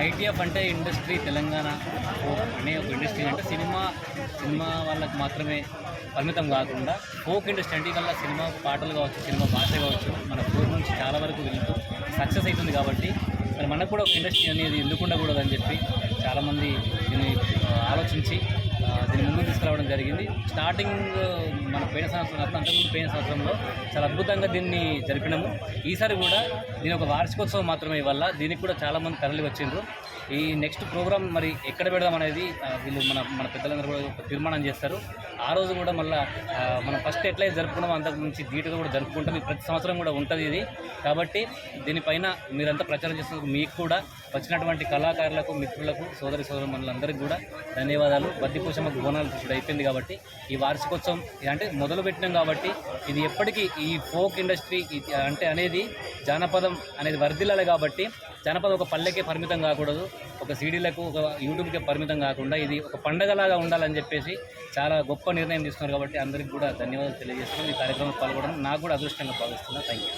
ITF అంటే industry Telangana అనే ఒక ఇండస్ట్రీ అంటే సినిమా వాళ్ళకి మాత్రమే పరిమితం కాకుండా ఫోక్ ఇండస్ట్రీ అంటే వల్ల సినిమా పాటలు కావచ్చు, సినిమా భాష కావచ్చు, మన ఫోక్ నుంచి చాలా వరకు వెళ్తూ సక్సెస్ అవుతుంది. కాబట్టి మరి మనకు కూడా ఒక ఇండస్ట్రీ అనేది ఎందుకు ఉండకూడదని చెప్పి చాలామంది దీన్ని ఆలోచించి దీన్ని ముందుకు తీసుకురావడం జరిగింది. స్టార్టింగ్ మన పోయిన సంవత్సరం కాకుండా అంతకుముందు పోయిన సంవత్సరంలో చాలా అద్భుతంగా దీన్ని జరిపినాము. ఈసారి కూడా దీని ఒక వార్షికోత్సవం మాత్రమే వల్ల దీనికి కూడా చాలామంది తరలి వచ్చిండ్రు. ఈ నెక్స్ట్ ప్రోగ్రామ్ మరి ఎక్కడ పెడదాం అనేది వీళ్ళు మన పెద్దలందరూ కూడా ఒక తీర్మానం చేస్తారు. ఆ రోజు కూడా మళ్ళీ మనం ఫస్ట్ ఎట్లయితే జరుపుకున్నామో అంతకు మించి ధీటుగా కూడా జరుపుకుంటాం. ప్రతి సంవత్సరం కూడా ఉంటుంది ఇది. కాబట్టి దీనిపైన మీరంతా ప్రచారం చేసినందుకు మీకు కూడా వచ్చినటువంటి కళాకారులకు, మిత్రులకు, సోదరులందరికీ కూడా ధన్యవాదాలు. బద్దిపోషమ్మకు బోనాలు ఇప్పుడు అయిపోయింది కాబట్టి ఈ వార్షికోత్సవం అంటే మొదలు పెట్టినాం కాబట్టి ఇది ఎప్పటికీ ఈ ఫోక్ ఇండస్ట్రీ అంటే అనేది జానపదం అనేది వర్ధిల్లాలి. కాబట్టి జానపదం ఒక పల్లెకే పరిమితం కాకూడదు, ఒక సీడీలకు, ఒక యూట్యూబ్కే పరిమితం కాకుండా ఇది ఒక పండగలాగా ఉండాలని చెప్పేసి చాలా గొప్ప నిర్ణయం తీసుకున్నారు. కాబట్టి అందరికీ కూడా ధన్యవాదాలు తెలియజేస్తున్నాను. ఈ కార్యక్రమంలో పాల్గొనడం నాకు కూడా అదృష్టంగా భావిస్తున్నాను. Thank you.